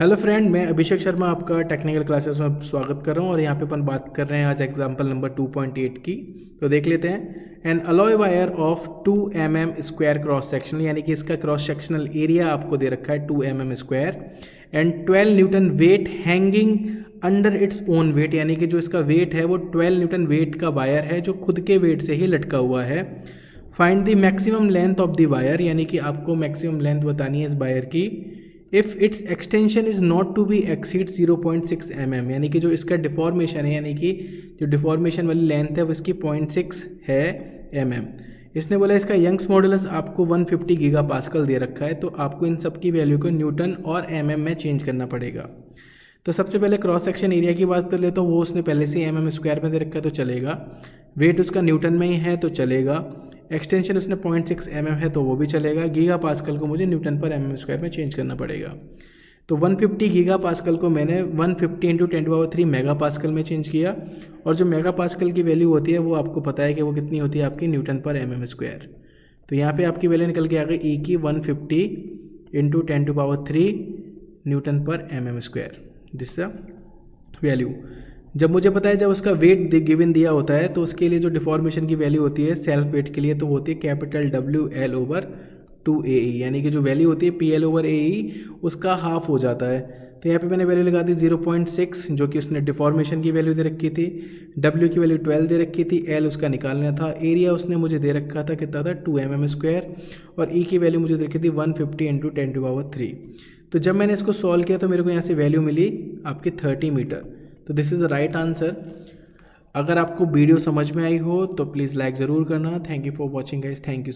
Hello friend, मैं अभिषेक शर्मा आपका technical classes में स्वागत कर रहा हूँ और यहाँ पे अपन बात कर रहे हैं आज एग्जांपल नंबर 2.8 की। तो देख लेते हैं। N alloy wire of 2 mm square cross sectional, यानी कि इसका क्रॉस सेक्शनल एरिया आपको दे रखा है 2 mm square and 12 Newton wait hanging under its own wait, यानी कि जो इसका वेट है वो 12 न्यूटन वेट का वायर है जो खुद के वेट से ही लटका हुआ है। Find the maximum length of the wire, यानी कि आपको मैक्सिमम लेंथ बतानी है इस वायर की। If its extension is not to be exceed 0.6 mm, यानी कि जो इसका डिफॉर्मेशन है, यानी कि जो डिफॉर्मेशन वाली लेंथ है वो इसकी 0.6 है mm। इसने बोला इसका यंग्स मॉडुलस आपको 150 गीगा पास्कल दे रखा है, तो आपको इन सब की वैल्यू को न्यूटन और mm में चेंज करना पड़ेगा। तो सबसे पहले क्रॉस सेक्शन एरिया की बात कर ले तो वो उसने पहले से mm स्क्वायर में दे रखा है तो चलेगा। वेट उसका न्यूटन में ही है तो चलेगा। एक्सटेंशन उसने 0.6 mm है तो वो भी चलेगा। गीगा पास्कल को मुझे न्यूटन पर mm स्क्वायर में चेंज करना पड़ेगा। तो 150 गीगा पास्कल को मैंने 150 इंटू 10⁻³ मेगा पास्कल में चेंज किया, और जो मेगा पास्कल की वैल्यू होती है वो आपको पता है कि वो कितनी होती है आपकी न्यूटन पर mm स्क्वायर। तो यहाँ पे आपकी वैल्यू निकल के आ गई ई की 150 इंटू 10⁻³ न्यूटन पर mm स्क्वायर, जिसका वैल्यू। जब मुझे पता है जब उसका वेट गिवन दिया होता है तो उसके लिए जो डिफॉर्मेशन की वैल्यू होती है सेल्फ वेट के लिए तो होती है कैपिटल WL/2AE, यानी कि जो वैल्यू होती है PL/AE उसका हाफ हो जाता है। तो यहाँ पे मैंने वैल्यू लगा दी 0.6, जो कि उसने डिफॉर्मेशन की वैल्यू दे रखी थी। W की वैल्यू 12 दे रखी थी, L उसका निकालना था। एरिया उसने मुझे दे रखा था कितना था 2 mm स्क्वायर, और E की वैल्यू मुझे दे रखी थी 150 इंटू 10⁻³। तो जब मैंने इसको सॉल्व किया तो मेरे को यहाँ से वैल्यू मिली आपकी 30 मीटर। तो this is the right answer. अगर आपको वीडियो समझ में आई हो तो प्लीज़ लाइक ज़रूर करना। Thank you for watching guys, thank you.